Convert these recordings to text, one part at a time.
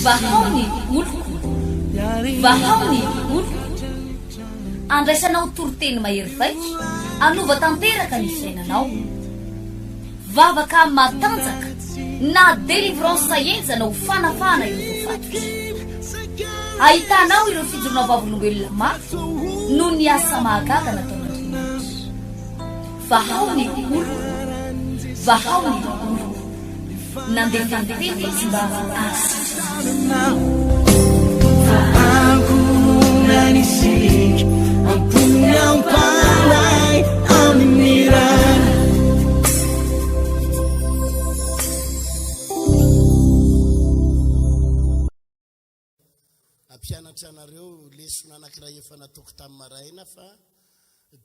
Vahaony Oloko. Vahaony Oloko. Andraisanao toriteny mahery vaika, anova tanteraka ny fiainanao. Vavaka matanjaka na délivrance saenjana ho fanafana ireo fatotra. Ahitanao ireo fijorona vavolombelona maro no ny asa mahagaga nataon'Andriamanitra. Vahaony Oloko. Vahaony Oloko. Nandefandefende izy mba nanisik ampunyang palay aminiran Ampianatra anareo lesona anankiray efa natoko tamin'ny maraina fa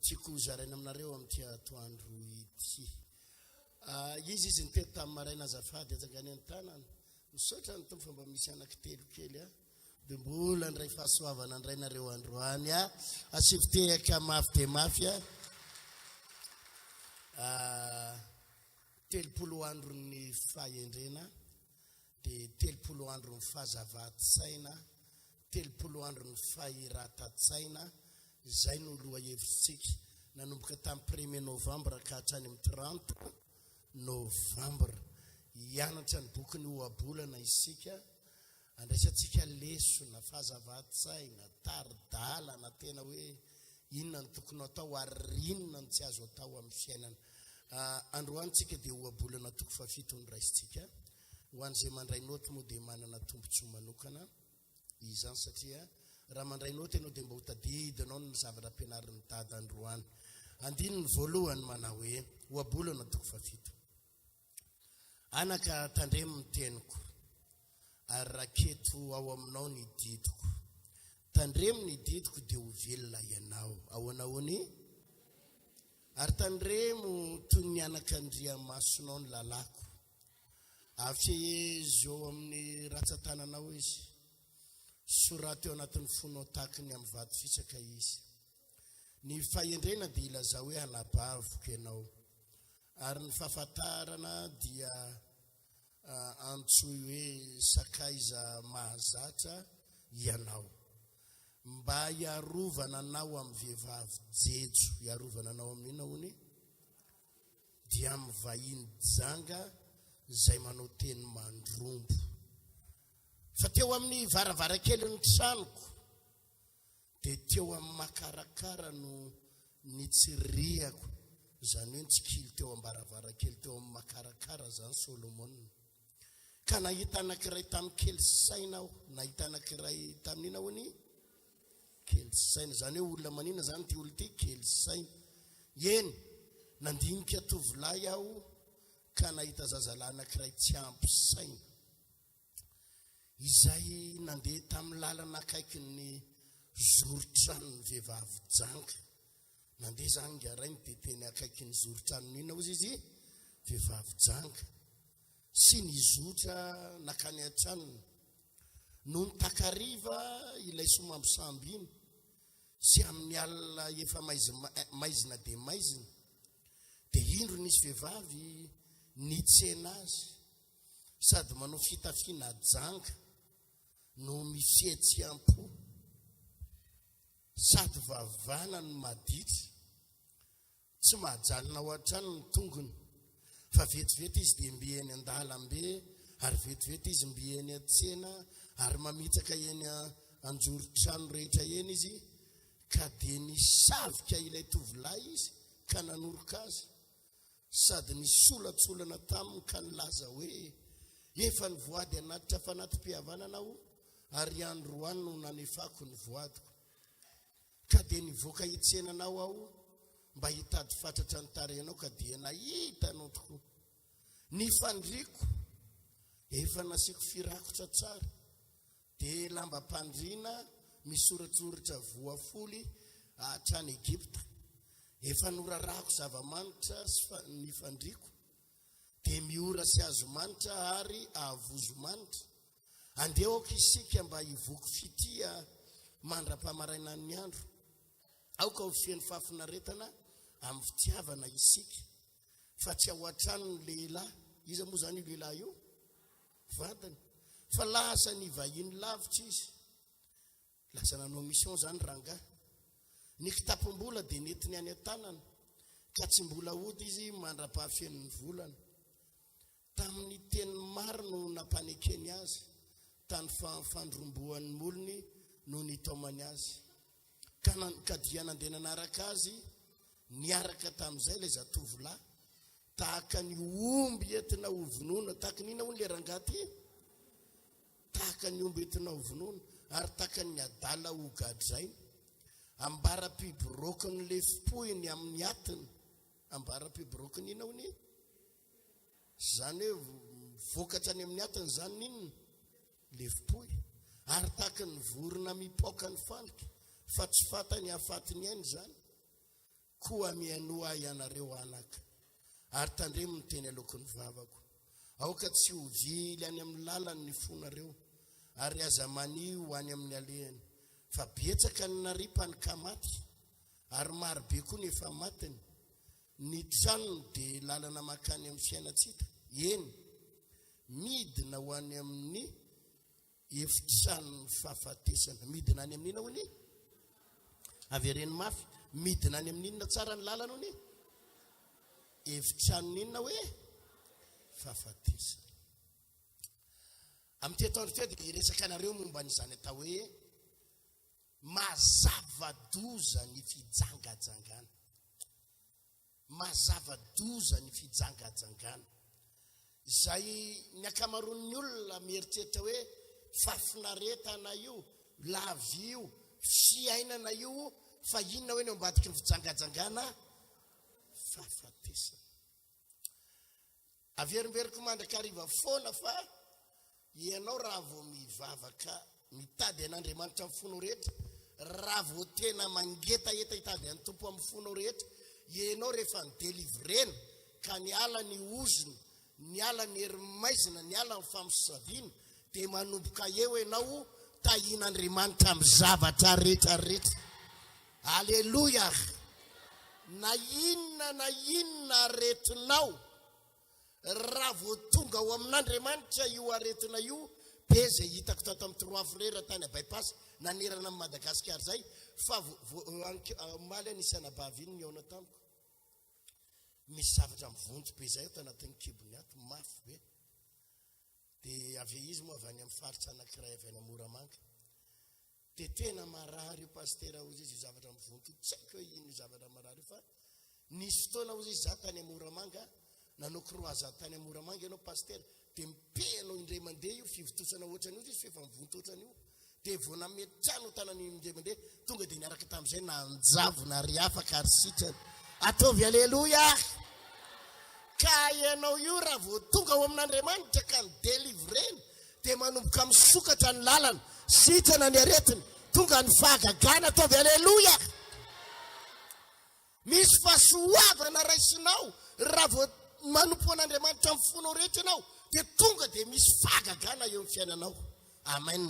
tiako zaraina aminareo amin'ity atoandro ity. Izy nitety tamin'ny maraina azafady ajangany ny tanana. Misaotra ny tompo mba misy anankitelo kely dia mbola ndray fahasoavana ndray nareo androany asivitehaka mafy dia mafy 30 andron'ny fahendrena dia 30 andron'ny fahazava-tsaina 30 andron'ny fahiratatsaina izay no loha hevitsika nanomboka tamin'ny 1er novambra ka hatrany amin'ny 30 novambra hianatra ny boky ny oabolana isika andraisantsika lesona fahazava-tsaina taridalana tena hoe inona ny tokony atao ary inona ny tsy azo atao amin'ny fiainana. Androantsika dia oabolana toko 7 ny raisitsika ho an'izay mandray noty moa dia manana tombontsoa manokana izany satria raha mandray noty ianao dia mba ho tadidinao ny zavatra ampianarin'ny dada androany. Andininy voalohany manao hoe oabolana toko 7. Anaka tandremo ny teniko ary raketo ao aminao ny didiko. Tandremo ny didiko dia ho velona ianao. Ahoanahoany? Ary tandremo toy ny anak'Andriamasonao ny lalako. Afy zao amin'ny ratsan-tananao izy. Soraty eo anatin'ny fonao takiny amin'ny vato fisaka izy. Ny fahendrena dia ilazao hoe hanabavoka ianao. Ary ny fahafantarana dia antsoy hoe sakaiza mahazatra ianao. Mba hiarovana anao amin'ny vehivavy jejo, hiarovana anao amin'ina hony dia amin'ny vahiny janga izay manao teny mandrombo. Fa teo amin'ny varavarakely ny tranoko dia teo amin'ny makarakara no nitsiriako. Zany hoe nitsikily teo ambaravarakely teo amin'ny makarakara zany Solomona. Ka nahita anankiray tamin'ny kely saina aho, nahita anankiray tamin'ina hony kely saina. Zany hoe olona manina zany ty olo ty kely saina. Eny nandinika tovolahy aho ka nahita zazalahy anankiray tsy ampy saina. Izay nandeha tamin'ny lalana akaiky ny zoritranony vehivavy janga. Nandeha zany ngaray dia teny akaiky ny zoritranony inona ozy izy vehivavy janga. Sy nizotra nakany an-tranony. No nitakariva ilay somambisamby iny sy amin'ny alina efa maizina dia maizina dia indro nisy vehivavy nitsena azy sady manao fitafiana janga no mifihetsy-ampo sady vavana ny maditra tsy mahajalina ao an-trano ny tongony fa vetivety izy dia mbieny an-dalambe ary vetivety izy mbieny an-tsena ary mamitsaka eny anjoro-trano rehetra eny izy ka dia nisavika ilay tovolahy izy ka nanoroka azy sady nisolatsolana taminy ka nilaza hoe efa ny voady anatitra fanatim-pihavananao ary androany no nanefako ny voadiko. Ka dia nivoaka hitsenanao aho mba hitady fatratra ny tarenao ka dia nahitanao tokoa. Ny fandriako efa nasiako firakotra tsara dia lamba-pandriana misoratsoratra voafoly hatrany Egypta. Efa norarako zava-manitra ny fandriako dia miora sy azo manitra ary ahavozo manitra. Andehaoko isika mba hivoky fitia mandra-pamaraina ny andro. Aoka ho feno fahafinaretana amin'ny fitiavana isika fa tsy ao an-trano ny lehilahy. Iza moa zany io lehilahy io? vatany fa lasa ny vahiny lavitra izy lasa nanao mission zany ranga ny kitapom-bola dia netiny any an-tanana ka tsy mbola ody izy mandra-pahafen'ny volana tamin'ny teny maro no nampanekeny azy tany fandromboan'ny molony no nitomany azy ka dia nandeha nanaraka azy niaraka tamin'izay ilay zatovolahy tahaka ny omby entina ho vonoina tahaka nina hono le rangaty tahaka ny omby entina ho vonoina ary tahaka ny adala ho gadzainy ambara-pibrokiny le fipohiny amin'ny atiny ambara-pibrokiny ina hony zany hoe vokatra any amin'ny atiny zany ninona le fipohy ary tahaka ny vorona mipoka ny faniky fa tsy fatany hafatiny ainy zany koa mianoa ianareo anaka ary tandremo ny teny aloko ny vavako aoka tsy ho vily any amin'ny lalany ny fonareo ary aza manio any amin'ny alehany fa betsaka ny naripany ka maty ary marobe koa ny efa matiny ny tranony dia lalana makany amin'ny fiainatsika eny midina ho any amin'ny efitranony fahafatesana midina any amin'ina hony avereny mafy midina any amin'inona tsara ny lalana hony efitranon'inona hoe fahafatesana amin'ny tetandro teo dia iresaka anareo momba n'izany atao hoe mazava-doza ny fijangajangana mazava-doza ny fijangajangana izay ny akamaroan'ny olona mieritreritra hoe fafinaretana io lavy io fiainana io fa inona hoe ny ambadiky ny fijangajangana fahafatesana averimberiko mandrakariva foana fa ianao raha vao mivavaka mitady an'Andriamanitra amin'ny fonao rehetra raha vao tena mangeta eta hitady any tompo amin'ny fonao rehetra ianao rehefa ny delivrena ka ny ala ny ozony ny ala ny herimaizina ny ala ny famosaviana dia manomboka eo ianao tahian'Andriamanitra amin'ny zavatra rehetrarehetra aleloia na inona aretinao raha vao tonga ao amin'Andriamanitra io aretina io be zay hitako tato amin'ny 3 frera tany abypass nanerana amin'ny Madagasikara zay fa maly anisana baviny ny aona tamiko misy zavatra mivonjy be zay eto anatin'ny kibony ato mafy be dia avy izy moa avy any amin'ny faritra anankiray avy any Moramanga dia tena marary io pasteur ozy izy zavatra mivonjy tsy haiko hoe ino zavatra marary fa nisy fotoana ozy izy za tany Moramanga nanao croisade tany Moramanga ianao pasteur dia mipenao indray mandeha io fivotosana ohatrany io izy fefa mivonto ohatrany io dia vao nametrano tanany indray mandeha tonga dia niaraka tamin'izay nanjavona ary afaka ary sitrany ataovy aleloia ka ianao io raha vao tonga ao amin'Andriamanitra ka ny delivrena dia manomboka misokatra ny lalana sitrana ny aretiny tonga ny fahagagana ataovy aleloia misy fahasoavana raisinao raha vao manompo an'Andriamanitra amin'ny fonao rehetra ianao dia tonga dia misy fahagagana eo amin'ny fiainanao amen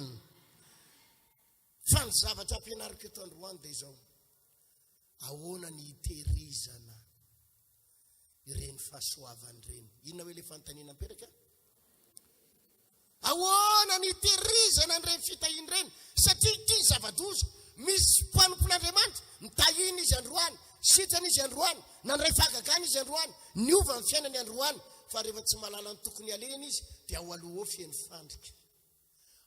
fa ny zavatra ampianariko eto Androany dia izao ahoana ny hitehirizana ireny fahasoavany reny inona hoe le fanontaniana mperaka ahoana ny hitehirizana n'ireny fitahiny reny satria ity ny zava-doza misy mpanompon'Andriamanitra mitahiny izy androany sitrana izy androany nandray fahagagana izy androany niova ny fiainany androany fa rehefa tsy mahalala ny tokony alena izy dia ao aloha eo fiaino fandrika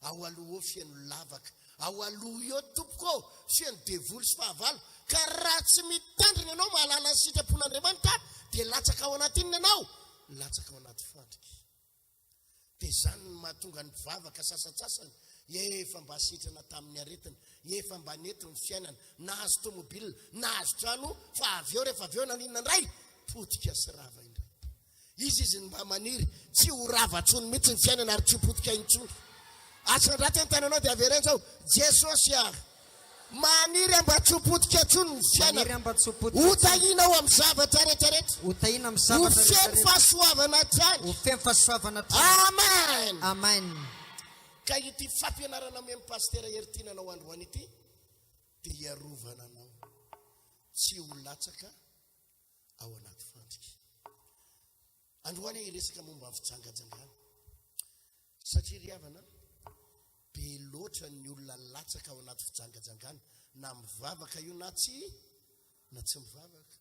ao aloha eo fiaino lavaka ao aloha eo tompoko fiaino devoly sy fahavalo ka raha tsy mitandrina ianao mahalala ny sitrapon'Andriamanitra dia latsaka ao anatin'ny ianao latsaka ao anaty fandrika dia zany mahatonga ny mpivavaka sasatsasany efa mba sitrana tamin'ny aretina efa mba nety ny fiainana nahazo tomobila nahazo trano fa avy eo rehefa avy eo naninona indray potika sy rava indray izy mba maniry tsy ho ravatsony mihitsy ny fiainana ary tsy ho potika intsony atsandraty ny tananao dia avereny zao Jesosy maniry mba tsy ho potika intsony ny fiainana ho tahina ao amin'ny zavatra rehetrarehetra ho feno fahasoavana trany amen amen ka ity fampianarana amin'ny Pasteur Hery Tiana anao androany ity dia hiarovana anao tsy ho latsaka ao anaty fandrika androany iresaka momba ny fijangajangana satria riavana be loatra ny olona latsaka ao anaty fijangajangana na mivavaka io na tsy mivavaka.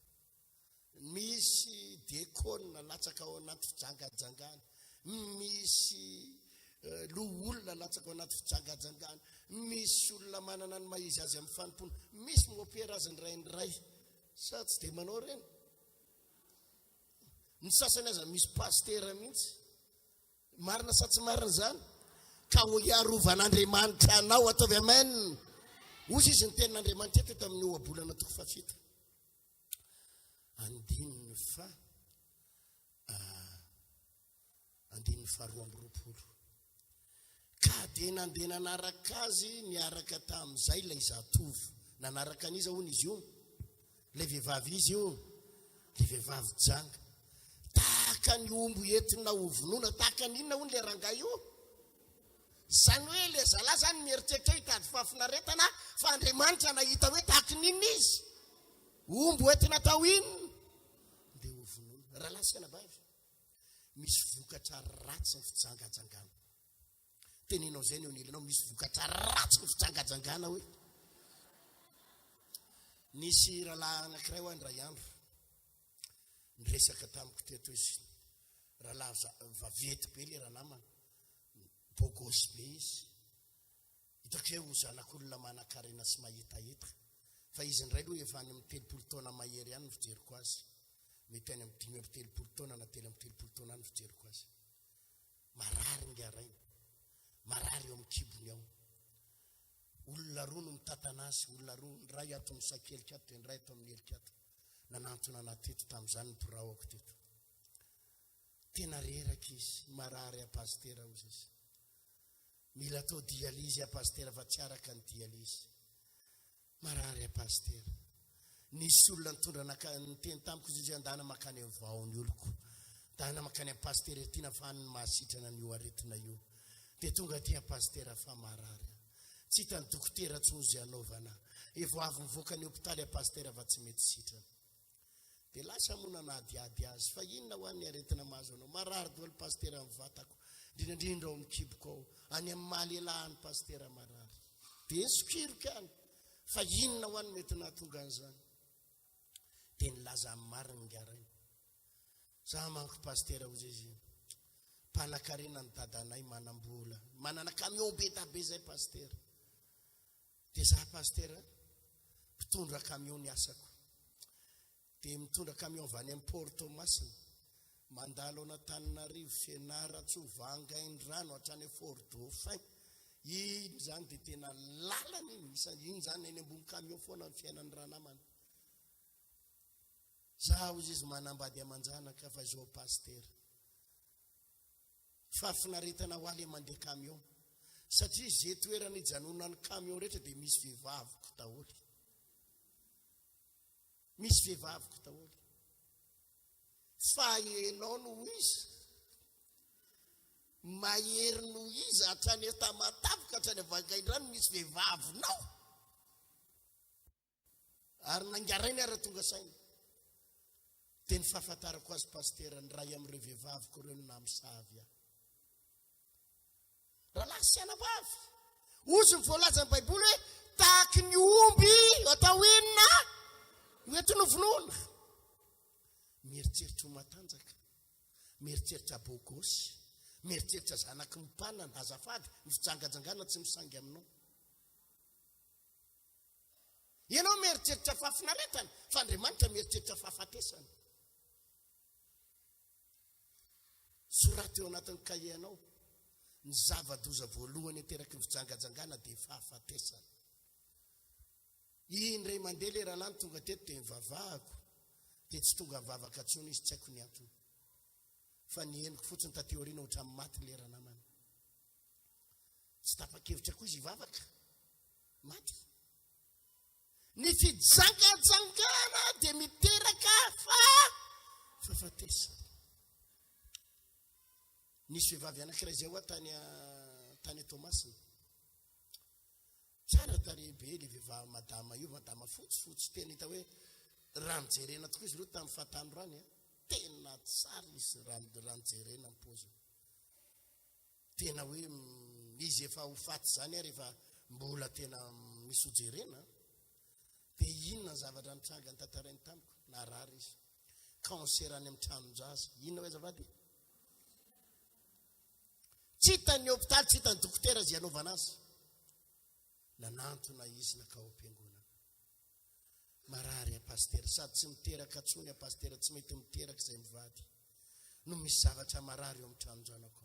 Misy dekona latsaka ao anaty fijangajangana, misy olona latsaka ao anaty fijangajangana, misy olona manana ny maizy azy amin'ny fanompona, misy mopera azy ny rainyray sa tsy dia manao reny. Ny sasany aza misy pastera mihitsy, marina sa tsy marina zany, ka ho iarovanaandriamanitra anao ataovy amen. Ozy izy ny tenin'Andriamanitra eto tamin'ny ohabolana toko fafito. Andininy fa 12. Ka dia nandeha nanaraka azy niaraka tamin'izay ilay zatovo. Nanaraka an'iza hono izy io? Ilay vehivavy izy io, ilay vehivavy janga. Tahaka ny omby entina ho vonoina, tahaka ny inona hono ilay rangahy io? Zany hoe ilay zalahy zany mieritreritra hitady fahafinaretana fa Andriamanitra nahita hoe tahaka ny inona izy? Omby entina tao inona? Dia ho vonoina. Rahalahy sy anabavy, misy vokatra ratsy ny fijangajangana. Teninao zay ny eo nilanao, misy vokatra ratsy ny fijangajangana hoe. Nisy rahalahy anankiray ho andray andro niresaka tamiko teto izy. Rahalahy vavety be le raha namana, bogosy be izy. Hitako hoe zanak'olona manan-karena sy mahitahita. Fa izy ndray aloha efa any amin'ny 30 taona mahery ihany ny fijeriko azy. Mety any amin'ny 30 taona na 30 taona ny fijeriko azy. Marary ngarainy, marary eo amin'ny kibony ao. Olona roa no mitantana azy, olona roa, ny ray ato amin'ny sakelikato, dia ny ray ato amin'ny helikato. Nanantona teto tamin'izany ny boraoko teto. Tena reraka izy, marary a pastera ozy izy. Mila atao dializy a pastera fa tsy araka ny dializy. Marary a pastera. Nisy olona nitondra ny teny tamiko izy izy andana makany amin'ny vaony oloko. Andana makany amin'ny Pasteur Hery Tiana fa ny mahasitrana ny io aretina io. Dia tonga aty a pastera fa marary. Tsy hitany dokotera tsonzy anaovana. Evo avy mivoaka ny hopitaly a pastera fa tsy mety sitrana. Dia lasa mona nahadiady azy. Fa inona ho an'ny aretina mahazo anao? Marary daholo pastera amin'ny vatako. Indrindra ao amin'ny kiboko ao. Any amin'ny mahalelahany pastera marary. Dia sokirika any. Fa inona ho an'ny mety nahatonga an'izany? Dia nilaza amin'ny marina ngarainy. Za manko pastera ozy izy. Mpanakarena ny dadanay manambola. Manana camion betabe zay pastera. Dia za pastera mpitondra camion ny asako. Dia mitondra camion avy any amin'ny Porto Masina. Mandalo Antananarivo, Fianara, Tsovanga, Indrano, hatrany Fort Dauphin. Iny zany dia tena lalana iny. Iny zany eny ambony camion foana ny fiainan'ny ranamana. Za ozy izy manambady amanjanaka fa zao pastera. Fahafinaretana ho aly mandeha camion. Satria zay toerana hijanona ny camion rehetra dia misy vehivaviko daholo. Misy vehivaviko daholo. Fa enao no izy. Mahery no izy hatrany Tamatavika hatrany Vangaindrano misy vehivavinao. Ary nangarainy ary tonga saina. Dia ny fahafantarako azy pastera ny ray amin'ireo vehivaviko ireo no namosavy aho. Rahalahy sy anabavy, ozy ny voalaza ny Baiboly hoe tahaky ny omby atao inona? Hoenty no vonoina. Mieritreritra ho matanjaka, mieritreritra bogosy, mieritreritra zanaky mimpanana, azafady ny fijangajangana tsy misangy aminao. Ianao mieritreritra fahafinaretana, fa Andriamanitra mieritreritra fahafatesana. Soraty eo anatin'ny kahianao, ny zava-doza voalohany ateraky ny fijangajangana dia fahafatesana. Indray mandeha le rahalahy tonga teto dia mivavahako, dia tsy tonga mivavaka intsony izy, tsy haiko ny antony. Fa ny henoko fotsiny tateoriana ohatran'ny maty le ranamana. Tsy tapa-kevitra koa izy hivavaka, maty. Ny fijangajangana dia miteraka fahafatesana. Nisy vehivavy anankiray zay hoa tany Tomasina. Tsara tarehibe le vehivavy madama io, madama fotsifotsy, tena hita hoe ranojerena tokoa izy ireo tamin'ny fahatandro rany. Tena tsara izy ranojerena ny paoziny. tena hoe izy efa ho faty zany rehefa mbola tena misy hojerena dia inona zavatra nitranga ny tantarainy tamiko na rary izy cancer any amin'ny tranon-jaza inona hoe zavady tsy hitany hôpitaly tsy hitany dokotera zay anaovana azy nanantona izy nakao am-piangonana marary a paster sady tsy miteraka tsony a paster tsy mety miteraka izay mivady no misy zavatra marary eo amin'ny tranon-janako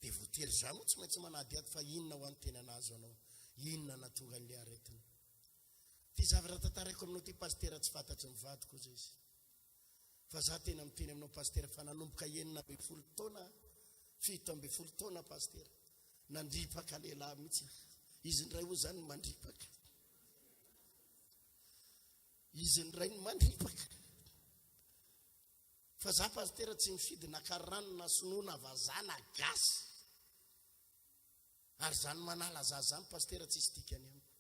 dia voatery za moa tsy maintsy manady ato fa inona ho an'ny tena nazo anao inona natonga an'le aretina ty zavatra tantaraiko aminao ty paster tsy fantatry mivadiko izy izy fa za tena miteny aminao paster fa nanomboka 19 taona 17 taona paster nandripaka lehilahy mihitsy izy ndray ho zany mandripaka izy ndray ny mandripaka fa za paster tsy mifidy nakaranona sonoana vazana gasy ary zany manala za zany paster tsy isy dikany amiko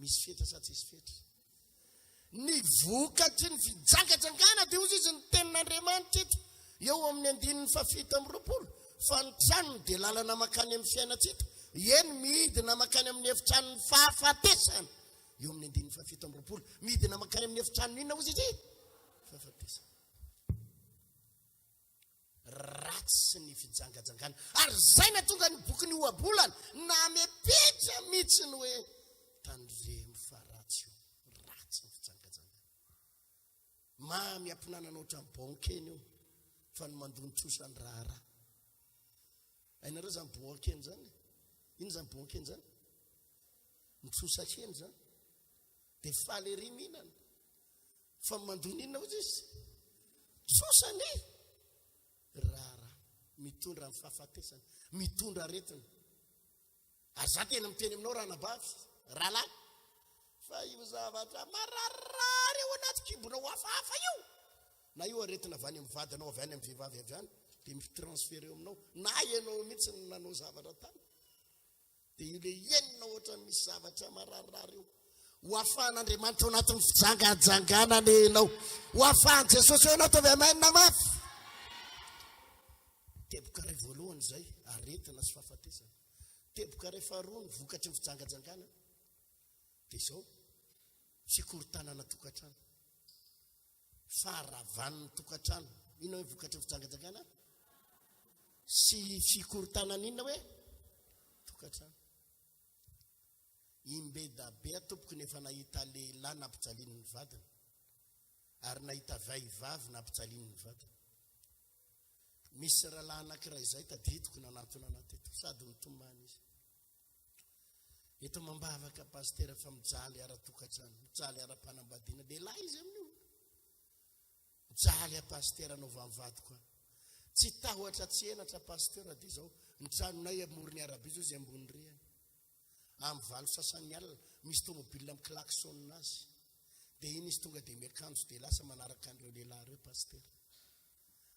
misy fetra sa tsy isy fetra ny vokatry ny fijangadrangana dia ozy izy ny tenin'Andriamanitra eto eo amin'ny 720 fa ny tranony dia lalana makany amin'ny fiainatsika eny midina makany amin'ny efitranony fahafatesana eo amin'ny 720 midina makany amin'ny efitranony inona ozy izy fahafatesana ratsy ny fijangajangana ary zay na tonga ny boky ny oabolana na mepetra mihitsy ny hoe tandremo fa ratsy io ratsy ny fijangajangana mamy ampinananao ohatran'ny bonkeny io fa ny mandonitsosa ny raharaha ainareo zany bonkeny zany ino zany bonkeny zany mitsosakeny zany dia faly ery mihinana fa mandony inona ozy izy tsosany raharaha mitondra ny fahafatesana mitondra aretina ary za tena miteny aminao raha nabavy rahalahy fa io zavatra mararary eo anaty kibonao hafahafa io na io aretina avy any amin'ny vadinao avy any amin'ny vehivavy avy any dia misy transfert eo aminao na ianao mihitsy nanao zavatra tany dia io le enina ohatra misy zavatra mararary io ho afahan'Andriamanitra ao anatin'ny fijangajangana nenao ho afahan' Jesosy eo anao tovy amainina mafy teboka ray voalohany zay aretina sy fahafatesana teboka ray faharoa ny vokatry ny fijangajangana dia izao fikorontanana tokantrano faravan'ny tokantrano inona hoe vokatry ny fijangajangana sy fikorontanana inona hoe tokantrano imbedabe atompoko nefa nahita lehilahy nampijaliany ny vadiny ary nahita vehivavy nampijaliany ny vadiny misy rahalahy anankiray izay tadidiko nanatona anaty eto sady mitomany izy eto mambavaka paster fa mijaly ara-tokantrano mijaly ara-panambadiana lehilahy izy amin'io mijaly a paster anao vamivady koa tsy tahotra tsy enatra paster dia izao ny tranonay amorony arabe zao izy ambony rehany amin'ny valo sasany alina misy tomobile miklaksonina azy dia iny izy tonga dia miakanjo dia lasa manaraka an'ireo lehilahy reo paster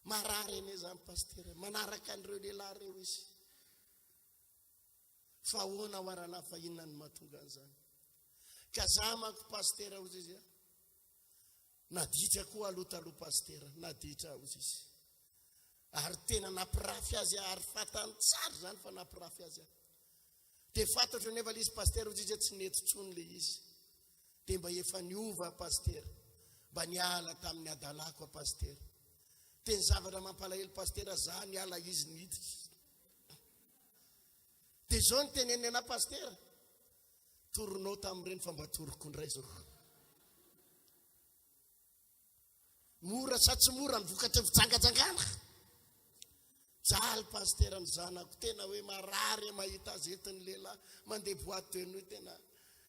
marary ene zany paster manaraka an'ireo lehilahy reo izy fa hoana hoarana fa inona ny mahatonga an'izany ka za manko paster ozy izy naditra koa aloha taloha paster naditra ozy izy ary tena nampirafy azy ary fatany tsara zany fa nampirafy azy dia fantatra nefa le izy paster ozy izy tsy nety tsony le izy dia mba efa niova paster mba niala tamin'ny adalako a paster dia ny zavatra mampalahelo paster za niala izy niditra dia izao ny teneny ana paster toronao tamin'ireny fa mba toroko indray zao mora sa tsy mora ny vokatry ny fijangajangana jaly paster ny zanako tena hoe marary mahita azy etiny lehilahy mandeha boîte de nuit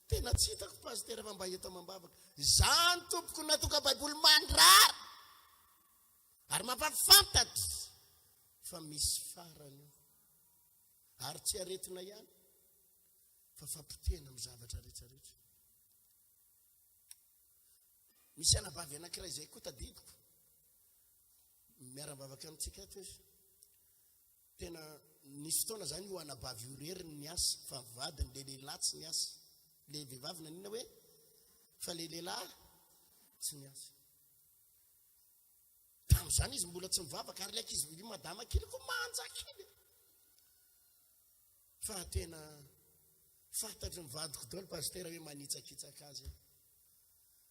tena tsy hitako paster fa mba eto mambavaka zany tompoko natoka baiboly mandrary ary mampafantatra fa misy farany ary tsy aretina ihany fa fampitena amin'ny zavatra rehetrarehetra misy anabavy anankiray izay koa tadidiko miara-bavaka amintsika eto izy tena nisy fotoana zany io anabavy io rery ny asa fa vadiny le lehilahy tsy ny asa le vehivavy nanina hoe fa le lehilahy tsy ny asa tamin'izany izy mbola tsy mivavaka ary laiky izy madama kely koa manjakely fa tena fantatry mivadiko daholo pasteur hoe manitsakitsaka azy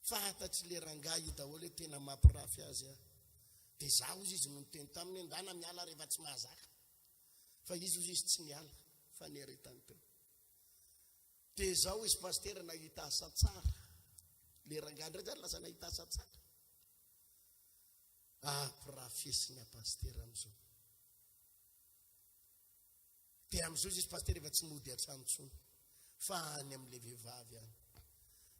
fantatry le rangahy daholo hoe tena mampirafy azy dia zaho izy no miteny taminy andana miala rehefa tsy mahazaka fa izy tsy miala fa nieretany teo dia zaho izy pasteur nahita asa tsara le rangahy ndray zany lasa nahita asa tsara pirafesiny a pasteur am'izao dia am'izao izy pasteur efa tsy mody atrano tsony fa any am'le vehivavy any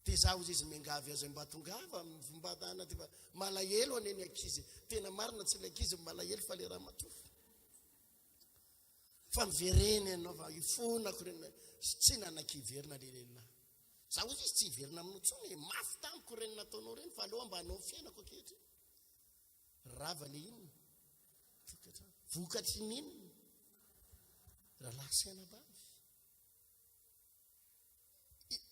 dia zaho izy miangavy azy mba tongava mivombatana dia malahelo aneny ankizy tena marina tsy le ankizy malahelo fa le raha matofo fa mivereny ianao fa ifonako reny tsy nanan-kiverina le lehilahy zaho izy tsy hiverina aminao tsony mafy tamiko reny nataonao reny fa aloha mba hanao fiainako akehitriny rava le inona vokatry n'inona raha lasaina bavy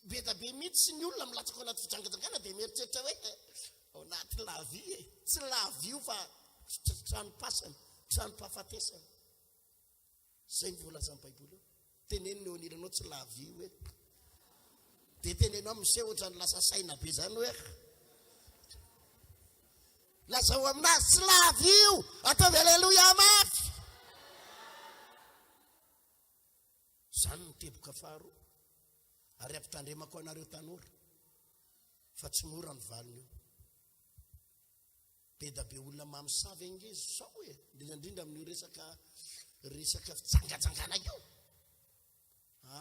be da be mihitsy sy ny olona milatsaka ao anaty fijangajangana dia mieritreritra hoe ao anaty lavie tsy lavio fa tranopasana tranompahafatesana zay mivoalaza amin'ny baiboly eo teneniny eo aniranao tsy lavio hoe dia tenenao miseho ohatrany lasa saina be zany hoe lazao aminazy tsy lavio ataovy aleloia mafy zany niteboka faharoa ary ampitandremako anareo tanora fa tsy mora ny valiny io be da be olona mamosavy angezy sao hoe indrindra amin'io resaka fitsangajangana io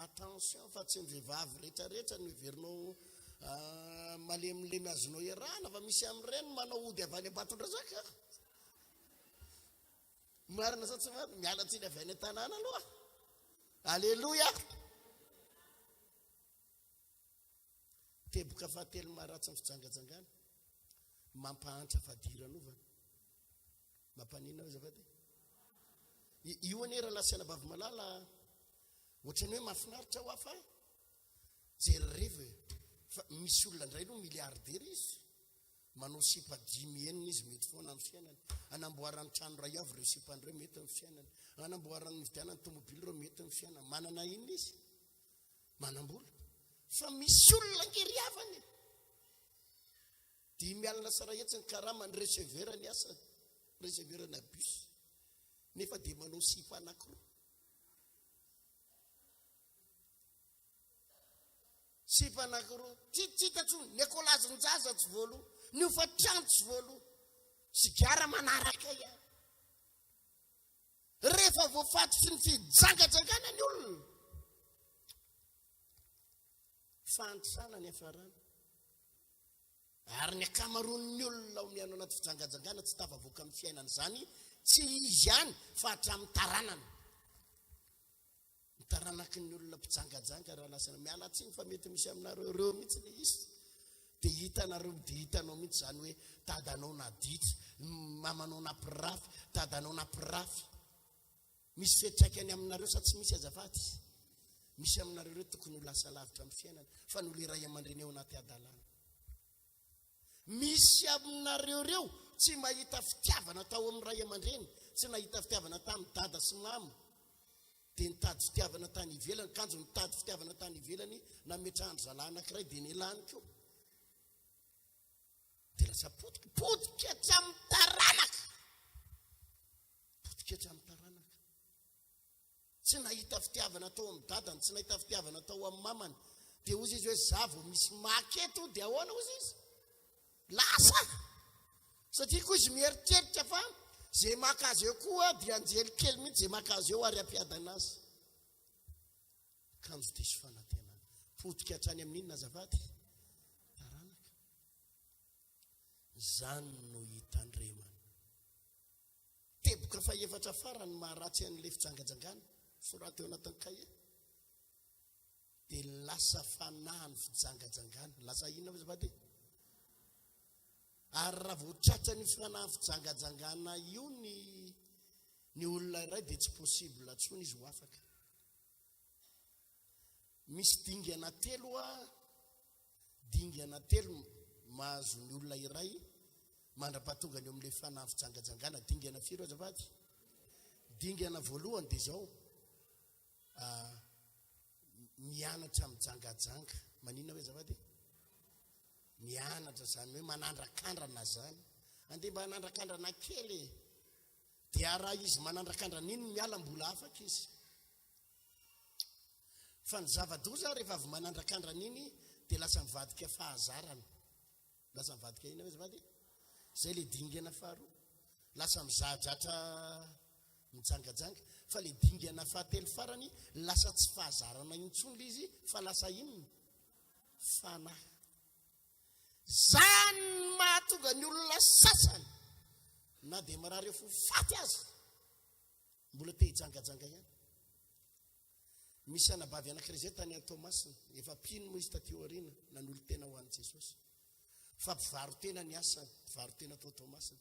attention fa tsy mivehivavy rehetrarehetra no iverinao malemilemy azonao iarahana fa misy amin'ireny manao ody avy any Ambatondrazaka marina sa tsy marina miala tsiny avy any an-tanàna aloha alleluia teboka fahatelo maharatsy ny fijangajangana mampahantra fadiran'ovana mampanina hoe zavady io anera lasana bavy malala ohatrany hoe mahafinaritra ho afa jerereva fa misy olona ndray no milliardaire izy manao sipa 10 enina izy mety foana ny fiainany anamboarany trano ray avy reo sipan'ireo mety ny fiainany anamboarany vidianany tomobily reo mety ny fiainany manana inona izy manambola fa misy olona ngeriavany dia mialina sara etsiny karama ny receveur ny asany receveur na bus nefa dia manao sipa anankiroa sipa anankiroa tsitatso Nicolas njaza tsy voalo ny ofatrano tsy voalo sigara manaraka ia rehefa voafatotsy ny fijangajangana ny olona fandrisana ny afarana ary ny akamaroan'ny olona ao miano anaty fijangajangana tsy tafavoaka amin'ny fiainana zany tsy izy ihany fa hatramin'ny taranana ny taranaky ny olona mpijangajanga raha lasana miala tsiny fa mety misy aminareo reo mihitsy le izy dia hitanareo dia hitanao mihitsy zany hoe tadanao naditsy mamanao napirafy tadanao napirafy misy fetraikany aminareo sa tsy misy azafady misy aminareo reo tokony ho lasa lavitra amin'ny fiainana fa no le ray aman-dreny ao anaty adalana misy aminareo reo tsy mahita fitiavana tao amin'ny ray aman-dreny tsy nahita fitiavana tamin'ny dada sy mama dia nitady fitiavana tany ivelany kanjo nitady fitiavana tany ivelany nametrahany zalahy anankiray dia nylany koa dia lasa potika tsy amin'ny taranaka potika tsy amin'ny taranaka tsy nahita fitiavana tao amin'ny dadany tsy nahita fitiavana tao amin'ny mamany dia ozy izy hoe zavo misy maketo dia ahoana ozy izy lasa satria koa izy mieritreritra fa zay maka azy eo koa dia anjely kely mihitsy zay maka azy eo ary ampiadana azy kanjo diso fanantenana potika hatrany amin'inona azafady taranaka zany no hitandremana teboka fa efatra farany maharatsy an'le fijangajangana soraty eo anatin'ny kaie dia lasa fanahany fijangajangana lasa inona azafady ary raha voatratra ny fanahy fijangajangana io ny olona iray dia tsy possible tsony izy ho afaka misy dingana telo mahazo ny olona iray mandra-pahatongany eo amin'ilay fanahy fijangajangana dingana firy azafady dingana voalohany dia zao mianatra mijangajanga manina hoe zavady mianatra zany hoe manandrakandrana zany andeha mba manandrakandrana kely dia raha izy manandrakandrana iny mialambola afaka izy fa ny zava-doza rehefa avy manandrakandrana iny dia lasa mivadika fahazarana lasa mivadika ina hoe zavady zay le dingana faharoa lasa mizahadratra mijangajanga fa le dingana fahatelo farany lasa tsy fahazarana intsony izy fa lasa inona fanahy zany mahatonga ny olona sasany na dia marary fo faty azy mbola te hijangajanga ihany misy anabavy anankiray zay tany Tomasina efa pino moa izy taty aoriana nanolo tena ho an'i Jesosy fa mpivarotena ny asany mpivarotena tao Tomasina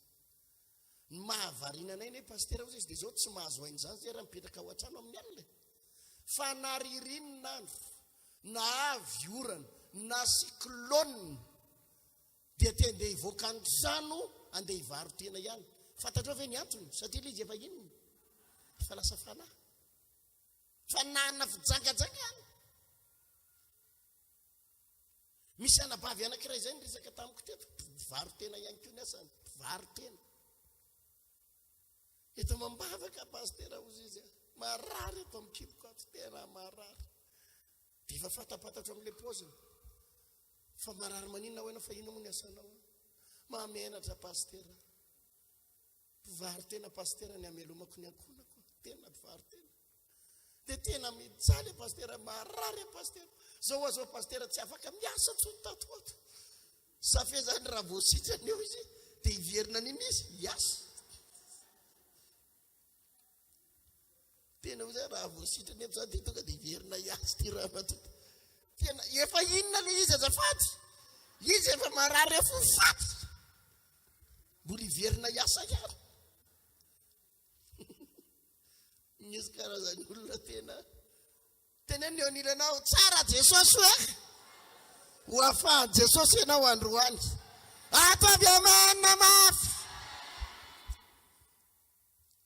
ny mahavariananay ne pasteur izy dia zao tsy mahazo hainy zany zay raha mipetraka ao an-trano amin'ny alina fa na ririnina andro na avy orana na cyclone dia tendeha hivoaka ny trano andeha hivarotena ihany fantatrao ve ny antony satria ilay izy efa inona fa lasa fanahy fanahana fijangajanga ihany misy anabavy anankiray zay niresaka tamiko teto mpivarotena ihany koa ny asany mpivarotena eto mambavaka pasteur ozy izy marary eto amikipoko ato tena marary dia efa fatapatatro amin'ilay poziny fa marary maninona hoena fa ina moa ny asanao mamenatra pasteur mpivarotena pasteur ny amelomako ny ankonako tena mpivarotena dia tena mijaly pasteur marary pasteur zao azao pasteur tsy afaka miasa tsony tato ato safezany raha voasitrany eo izy dia hiverina niny izy hiasa tena zay raha voasitrany eto zany dia tonga dia hiverina hiasa ty raha matoto tena efa inona le izy azafady izy efa marary efo faty mbola hiverina hiasa ihany misy karazany olona tena ny eo anilanao tsara Jesosy ho afahan Jesosy ianao androany atavy amanina mafy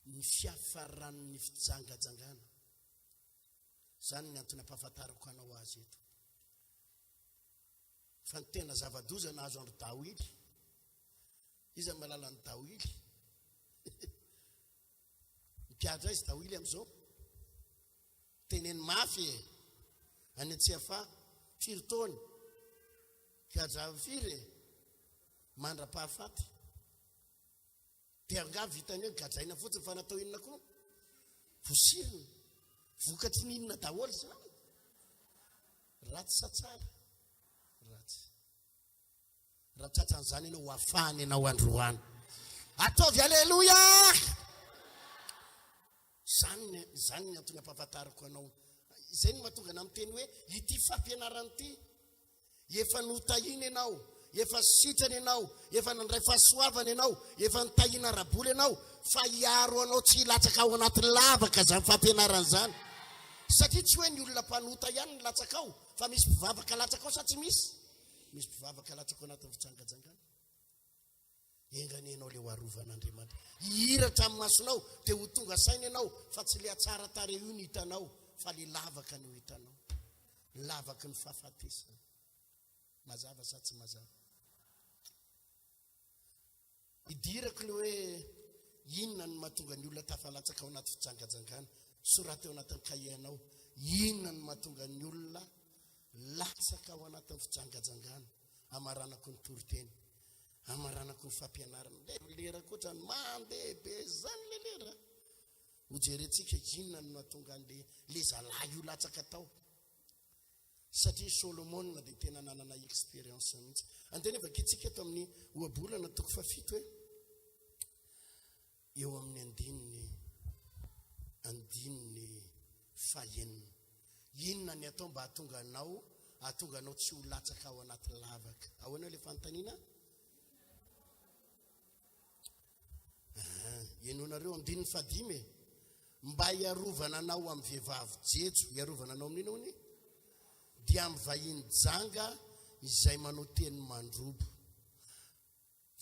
ny fiafaran'ny fijangajangana zany ny antony ampahafantarako anao azy eto fa ny tena zava-doza nahazo andro Dawily izy malalany Dawily mpiadra izy Dawily am'izao teneny mafy any Tsiafa firy taona mpiadra firy mandra-pahafaty dia nga vitany hoe gadraina fotsiny fa natao inona koa vosiriny vokatry ny inona daholo zany ratsy sa tsara ratsy raha tsatsan'izany ianao ho afahany ianao androany ataovy aleloia zany ny antony ampahafantarako anao izay ny mahatonga na miteny hoe ity fampianarana ity efa notahina ianao efa sitrany ianao efa nandray fahasoavana ianao efa nitahina raboly ianao fa hiaro anao tsy hilatsaka ao anaty lavaka zany fampianarana zany satria tsy hoe ny olona mpanota ihany ny latsaka ao fa misy mpivavaka latsaka ao sa tsy misy mpivavaka latsaka ao anatin'ny fijangajangana engany ianao le ho arovan'Andriamanitra hiratra amin'ny masonao dia ho tonga saina ianao fa tsy le atsara tare io ny hitanao fa le lavaka ny ho hitanao lavaka ny fahafatesana mazava sa tsy mazava idirako le hoe inona ny mahatonga ny olona tafalatsaka ao anaty fijangajangana soraty ao anatin'ny kahianao inona ny mahatonga ny olona latsaka ao anatin'ny fijangajangana amaranako ny toriteny amaranako ny fampianarana lera koatra ny mandeha be zany le lera ho jerentsika inona ny mahatonga le zalahy io latsaka tao satria Solomona dia tena nanana experience mihitsy anteny efa kitsika eto amin'ny oabolana toko fafito hoe eo amin'ny andininy fahenina inona ny atao mba hahatonga anao tsy ho latsaka ao anaty lavaka ahoana le fanontaniana ianonareo andininy fadimy mba hiarovana anao amin'ny vehivavy jejo hiarovana anao amin'ino hony dia amin'ny vahiny janga izay manao teny mandrobo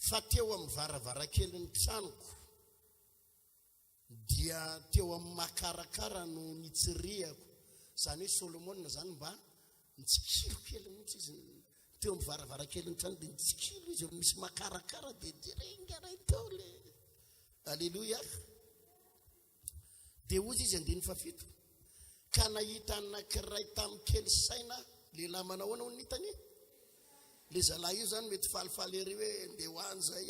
fa teo amin'ny varavarankelin'ny tranoko dia teo amin'ny makarakara no nitsiriako zany hoe Solomon zany mba nitsikilo kely mihitsy izy teo amin'ny varavarakely ny trano dia nitsikilo izy misy makarakara dia direnga ray teo le alleluia dia ozy izy 17 ka nahita anankiray tamin'ny kely saina lehilahy manao ahoana hono hitany le zalahy io zany mety falifaly ery hoe ndeha hoany zay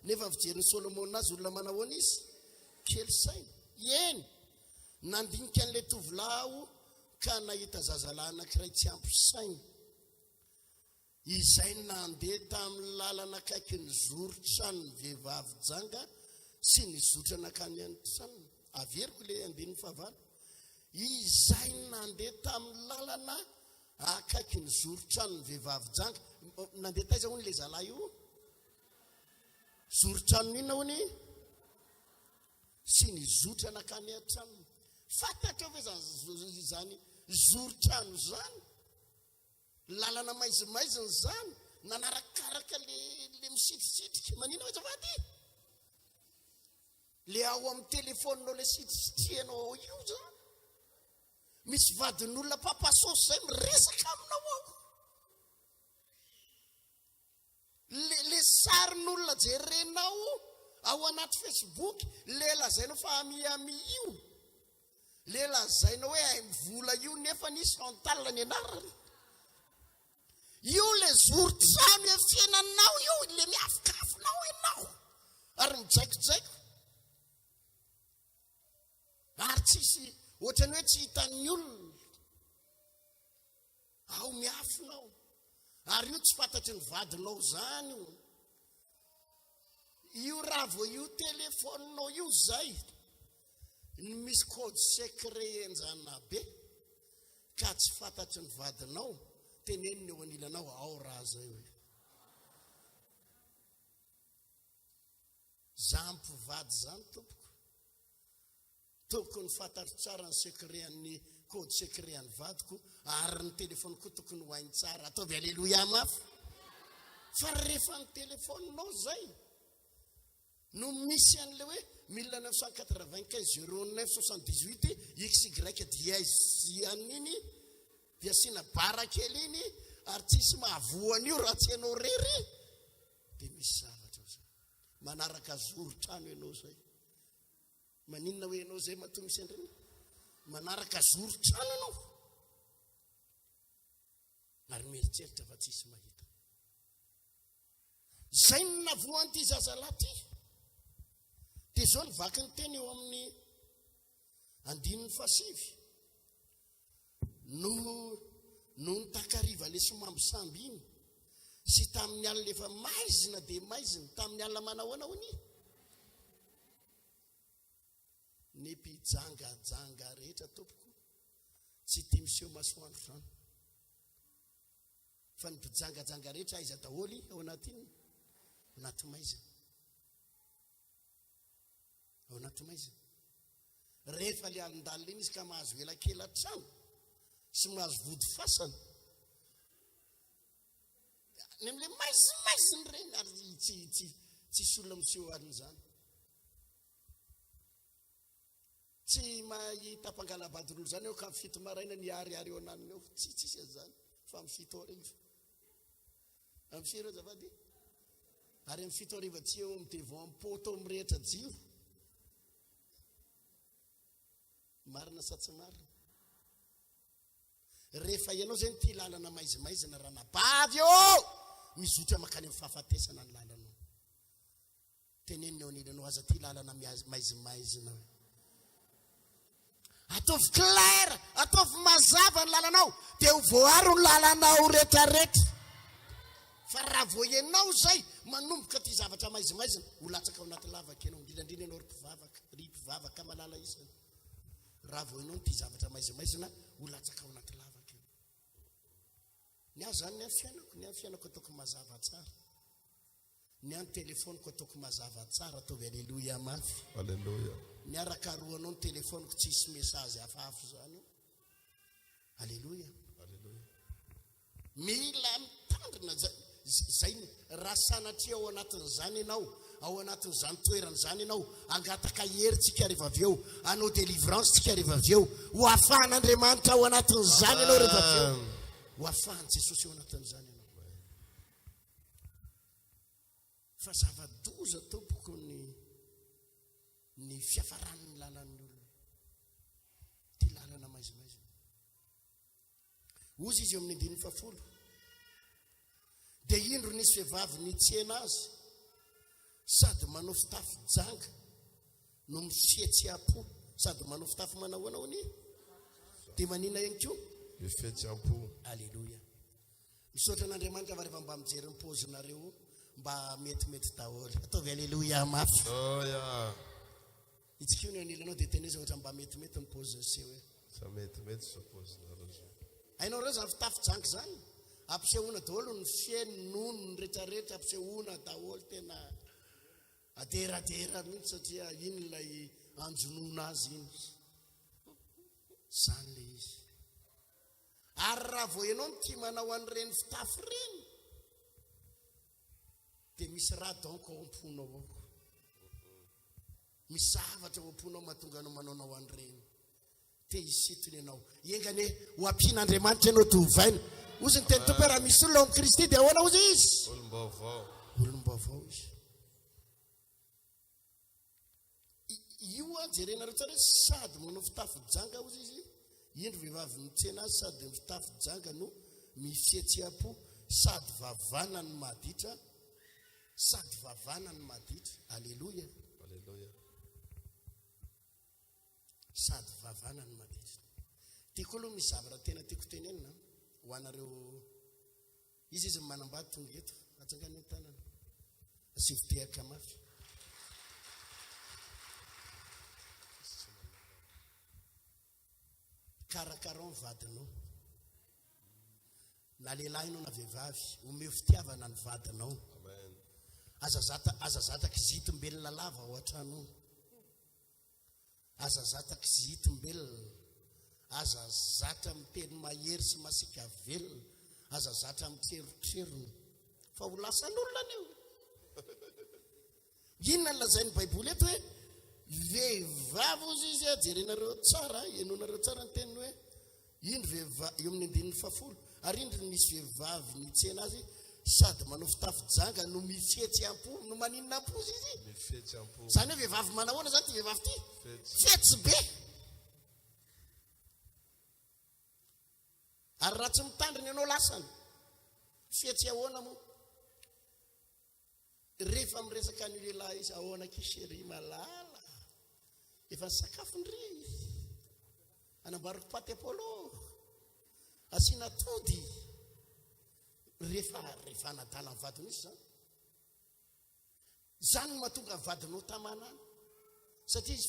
nefa fijeriny Solomon azy olona manao ahoana izy kely saina eny nandinika an'ilay tovolahy ka nahita zazalahy anankiray tsy ampy saina izay nandeha tamin'ny lalana akaiky ny zorotrano ny vehivavy janga sy ny zotrana kany an-trano averiko le 15 izay nandeha tamin'ny lalana akaiky ny zorotrano ny vehivavy janga nandeha taiza hono le zalahy io zorotrano inona hony sy ny zotrana kany an-trano fatatra hoe zany zorotrano zany lalana maizimaiziny zany nanarakaraka le misitisitrika manina hoe zavady le ao amin'ny telefoninao le sitisitrianao io zany misy vadin'olona papasosy zay miresaka aminao le sarin'olona jerenao ao anaty Facebook le lazainao fa amiami io le lazainao hoe ay mivola io nefa nisy fantalina ny anarany io le zorotrano e fiainanao io le miafikafinao ianao ary mijaikojaiko ary tsisy ohatrany hoe tsy hitan'ny olona ao miafinao ary io tsy fantatry ny vadinao zany io raha vo io telefoninao io zay ny misy code secret enjana be ka tsy fantatry ny vadinao teneniny eo anilanao ao raha zay hoe zampivady zany tokony fantatry tsara ny secret ny code secret ny vadiko ary ny telefoniko tokony hoainy tsara ataovy alleluia mafy fa rehefa ny telefoninao zay no misy an'le hoe 1995 0978 XY aniny dia sina barakely iny ary tsisy mahavoan'io raha tsy ianao rery dia misy zavatra zay manaraka zorotrano ianao zay maninona hoe ianao zay matoa misy andreny manaraka zorotrano ianao ary mieritreritra fa tsisy mahita zay ny navoan'ity zazalahy ty dia zao ny vaky ny teny eo amin'ny 15 no nitakariva le somamby samby iny sy tamin'ny alina efa maizina dia maizina tamin'ny alina manahoana hony ny mpijangajanga rehetra tompoko tsy tia miseho masoandro zany fa ny mpijangajanga rehetra aiza daholy ao anatiny anaty maizina ao anaty maizina rehefa le alindalina iny izy ka mahazo elakela trano sy mahazo vody fasana ny am'le maiziny reny ary tsy solona miseho aliny zany tsy mahita mpangalabadin'olo zany eo ka amin'ny 7 maraina ny ariary eo ananiny eo tsisy zany fa amin'ny 7 ariva amin'ny firy eo zavady ary amin'ny 7 ariva tsy eo midevao amin'ny poto mirehitra jiro marina sa tsy marina rehefa ianao zay ty lalana maizimaizina raha nabavy eo mizotra makany amin'ny fahafatesana ny lalanao teneniny eo anilanao aza ty lalana maizimaizina ataovy clair ataovy mazava ny lalanao dia ho voaro ny lalanao rehetrarehetra fa raha vo ianao zay manomboka ty zavatra maizimaizina ho latsaka ao anaty lavaka ianao indrindrandrindra ianao ry mpivavaka malala izany raha vo ianao ty zavatra maizimaizina ho latsaka ao anaty lavaka ianao ny azy zany ny amin'ny fiainako ataoko mazava tsara ny any telefoniko ataoko mazava tsara ataovy alleluia mafy Alleluia. miaraka roanao ny telefoniko tsisy message hafahafa zany alleluia Alleluia. mila mitandrina zay raha sanatria ao anatin'izany ianao ao anatin'izany toerana zany ianao angataka herintsika rehefa avy eo anao délivrance tsika rehefa avy eo ho afahan'Andriamanitra ao anatin'izany ianao rehefa avy eo ho afahan Jesosy ao anatin'izany ianao fa zava-doza tompoko ny fiafaran'ny lalan'ny olona ty lalana maizimaizy ozy izy eo amin'ny 10 dia indro nisy vehivavy nitsena azy sady manao fitafy janga no mifihetsy-po sady manao fitafy manao ni dia manina ihany koa mifihetsy-po. Alleluia. Misaotra an'Andriamanitra fa rehefa mba mijery ny pozinareo mba metimety daholo ataovy alleluia mafy. Itsika io ny anilanao dia teneza ohatra mba metimety ny poziny seho sa metimety sa pozinareo ainao reo zany fitafy janga zany ampisehoana daholo ny fieny nono ny rehetrarehetra ampisehoana daholo tena aderadera mihitsy satria iny ilay anjonoana azy iny zany le izy ary raha vo ianao ty manao an'ireny fitafy reny dia misy raha donc ao am-ponao ao misy zavatra ao am-ponao mahatonga anao manaonao an'ireny te hisitony ianao engane ho ampian'Andriamanitra ianao tovaina ozy ny teny tompo raha misy olona ao amin'ny Kristy dia ahoana ozy izy olom-baovao izy io jerenareo tsara sady manao fitafy janga ozy izy indro vehivavy nitsena azy sady fitafy janga no mifihetsy-po sady vavana ny maditra sady vavana ny maditra. Alleluia. Sady vavana ny maditra tiako aloha misy zavatra tena tiako tenenina ho anareo izy manambady tonga eto atsangany ny tanana asivotehaka mafy karakara ny vadinao na lehilahy ianao na vehivavy omeo fitiavana ny vadinao azazataka zitombelona lava ao an-trano azazataka zitombelona azazatra miteny mahery sy masika velona azazatra miterotrerona fa ho lasan'olona io inona nolazain'ny baiboly eto hoe vehivavy ozy izy jerenareo tsara enonareo tsara ny teniny hoe indro vehivavy eo amin'ny 10 ary indro misy vehivavy nitsena azy sady manao fitafy janga no mifihetsy-po no maninona ampozy izy zany hoe vehivavy manahoana zany ty vehivavy ty fihetsy be ary raha tsy mitandriny ianao lasany fihetsy ahoana moa rehefa miresaka ny lehilahy izy ahoana Hery malala efa ny sakafondry anambariko paty apôlo asiana tody rehefa nadala ny vadiny izy zany mahatonga ny vadinao tamanana satria izy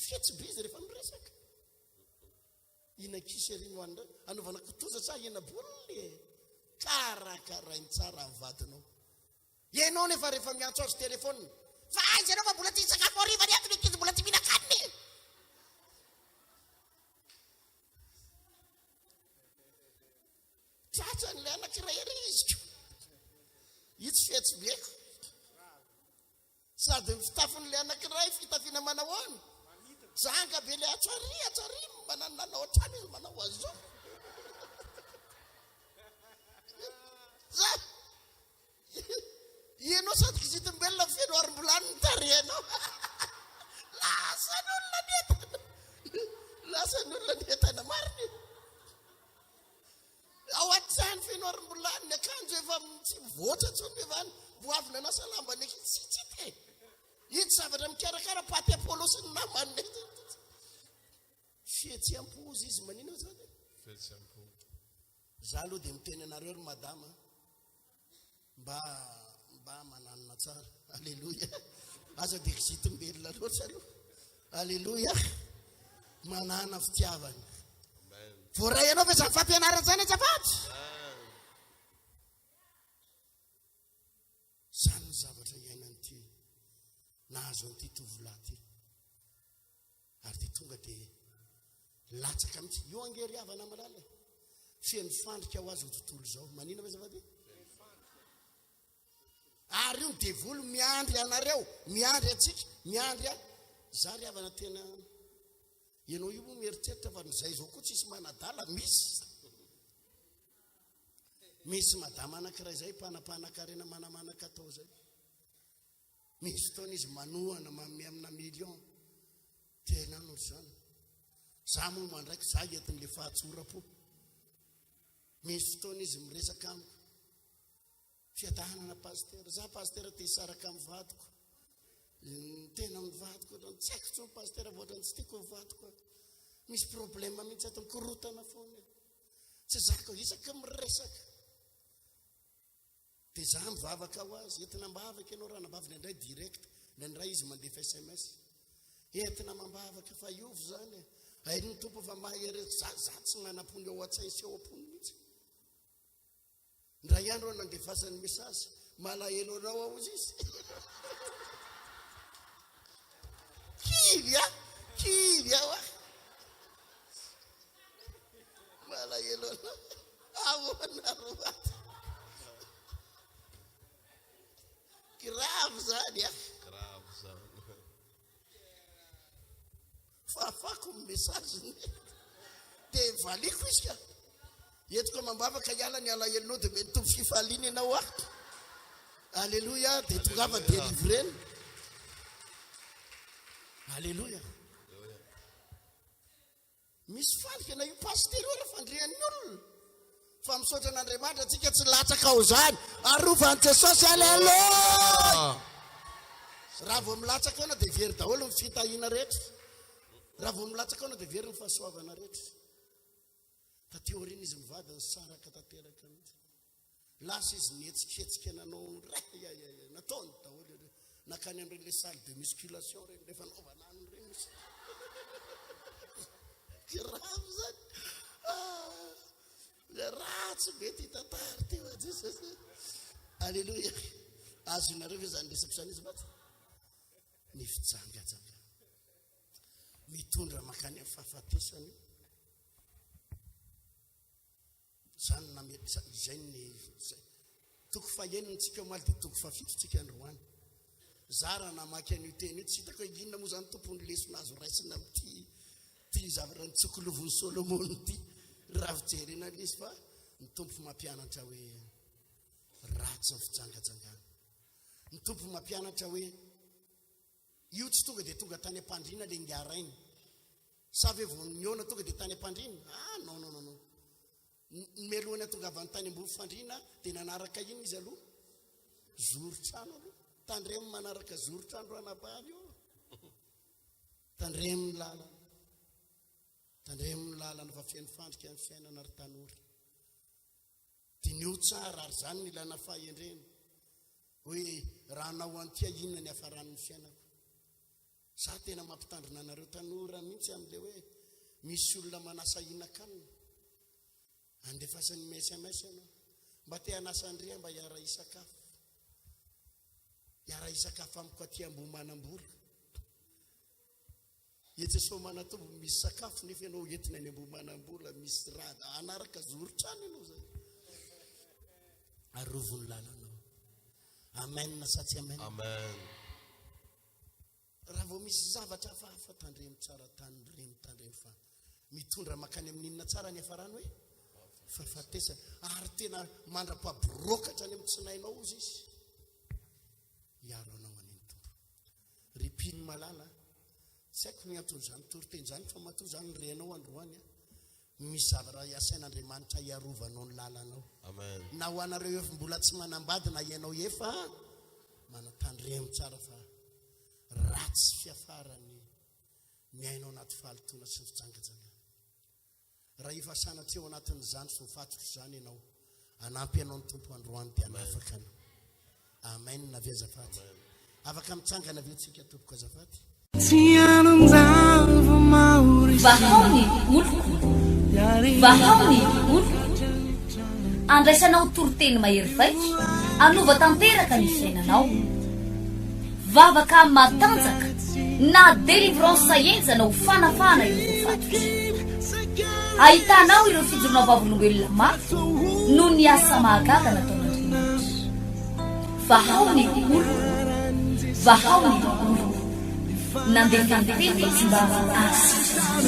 fihetsy be izy rehefa miresaka ina Hery no anaovana kotoza sa ena bolile karakarainy tsara ny vadinao ianao nefa rehefa miantso azy telefônina fa aizy ianao fa mbola ty sakafo arivany ato izy mbola ty mihinan-kaniny tratrany le anankiray ary izy itsy fihetsy beko sady fitafin'le anankiray fitafiana manahoana zanga be le atsari mananana otrany izy manao azo ianao sady kizitim-belona feno arim-bolaniny tarenao lasan'olona netana mariny ao atzany feno arim-bolaniny akanjo efa tsy voatra tsony evany boavina nasa lamba ny tsitsite itsy zavatra mikarakara paty apôlo sy ny namany fihetsy-po izy manino zany za aloha dia miteny anareo ry madama mba mananona tsara. Alleluia. Aza dia kizitim-belona loatra aloha. Alleluia. Manana fitiavana voaray ianao fa zany fampianarana zany azafady zany ny zavatra iainany ty nahazo an'ity tovolahy ty ary dia tonga dia latsaka mihitsy io angery havana malala feno fandrika ho azy ho tontolo zao manina va zava-ty ary io devolo miandry anareo miandry atsika miandry za ry avana tena ianao io moa mieritreritra fa zay zao koa tsisy manadala misy madama anankiray zay mpanampanakarena manamanaka atao zay misy fotoana izy manohana mame amina million tena no zany za moa mandraiky za entin'le fahatsora-po misy fotoana izy miresaka amiko fiadahanana pasteur za pasteur te hisaraka amin'ny vadiko tena mivadiko tsy haiko tsony pasteur voatrany tsy tiako mivadiko misy problème mihitsy ato mikorotana foana tsy zako isaka miresaka dia za mivavaka ho azy entina mbavaka ianao raha nambavana indray direct ndray izy mandefa SMS entina mambavaka fa iovy zany hainy tompo fa mahery za tsy manapony ao an-tsainy sy ao am-pony mihitsy ndray andro nandefasany message malahelo anao ao izy kivy aho malahelo anao ahoanarovaty grave zany fafako message dia valiko izy ka entiko mambavaka iala ny alahelinao dia mety tombo fifaliana ianao alleluia dia tongava délivrena alleluia misy falika na io pasteur ora fandrian'ny olona fa misaotra an'Andriamanitra atsika tsy latsaka ao zany arovany Jesosy alleluia raha vao milatsaka ao na dia very daholo ny fitahiana rehetra raha vao milatsaka ao na dia very ny fahasoavana rehetra tateo reny izy mivady ny saraka tanteraka mihitsy lasa izy nihetsiketsika nanao nataony daholo nakany amin'ireny le salle de musculation reny rehefa naovanany reny misy grave zany ratsy mety hitantary teo a Jesosy alleluia azo nareo ve zany resaka zany izy vatsy ny fijangajanga mitondra makany amin'ny fahafatesany zany namety zay ny toko faheniny tsika maly dia toko fafito tsika androany zara namaky an'io teny io tsy hitako inona moa zany tompony lesona azo raisina ty zavatra ny tsokolovon'ny Solomony ty raha fijerena izy fa ny tompo mampianatra hoe ratsy ny fijangajangana ny tompo mampianatra hoe io tsy tonga dia tonga tany am-pandriana le ngarainy sa ve vao miona tonga dia tany am-pandriana non melohany tonga avy any tany ambony fandriana dia nanaraka iny izy aloha zorotrano aloha tandremy manaraka zorotrano anabary io tandremy lalana fa fiain'ny fandrika amin'ny fiainana ary tanora dia nio tsara ary zany ny ilana fahendrena hoe raha nao an'ity inona ny hafaran'ny fiainako za tena mampitandrina anareo tanora mihitsy amin'le hoe misy olona manasa hina-kanina andefasany SMS ianao mba te hanasa andria mba hiara isakafo amiko aty ambomanam-bola etso manatombo misy sakafo nefa ianao entina any ambomanam-bola misy rada anaraka zorotrano ianao zay arovony lalanao amen na satsy amen raha vao misy zavatra hafahafa tandremy tsara tandremy fa mitondra makany amin'inona tsara ny hafarany hoe fahafatesana ary tena mandra-paborokatra any amin'ny tsinainao izy hiaro anao an'iny tompo ripiny malala tsy haiko ny antony zany toriteny zany fa matoa zany renao androany misy zavatra iasain'Andriamanitra hiarovanao ny lalanao na ho anareo efa mbola tsy manambady na ianao efa manatandremo tsara fa ratsy fiafarany miainao anaty fahalitoana sy ny fijangajangana raha efa sanatra eo anatin'izany sy mifatotro zany ianao anampy ianao ny tompo androany dia anafaka anao amen na ve azafady afaka mitsangana ve tsika tompoko azafady vahaony oloko andraisanao toriteny mahery vaitra anova tanteraka ny fiainanao vavaka matanjaka na délivrance enjana ho fanafana io fatotra ahitanao ireo fijorona vavolombelona mafy no ny asa mahagaga nataon'Andriamanitra vahao ny oloko, vahao ny oloko, nandeha tantety tsy mba asika.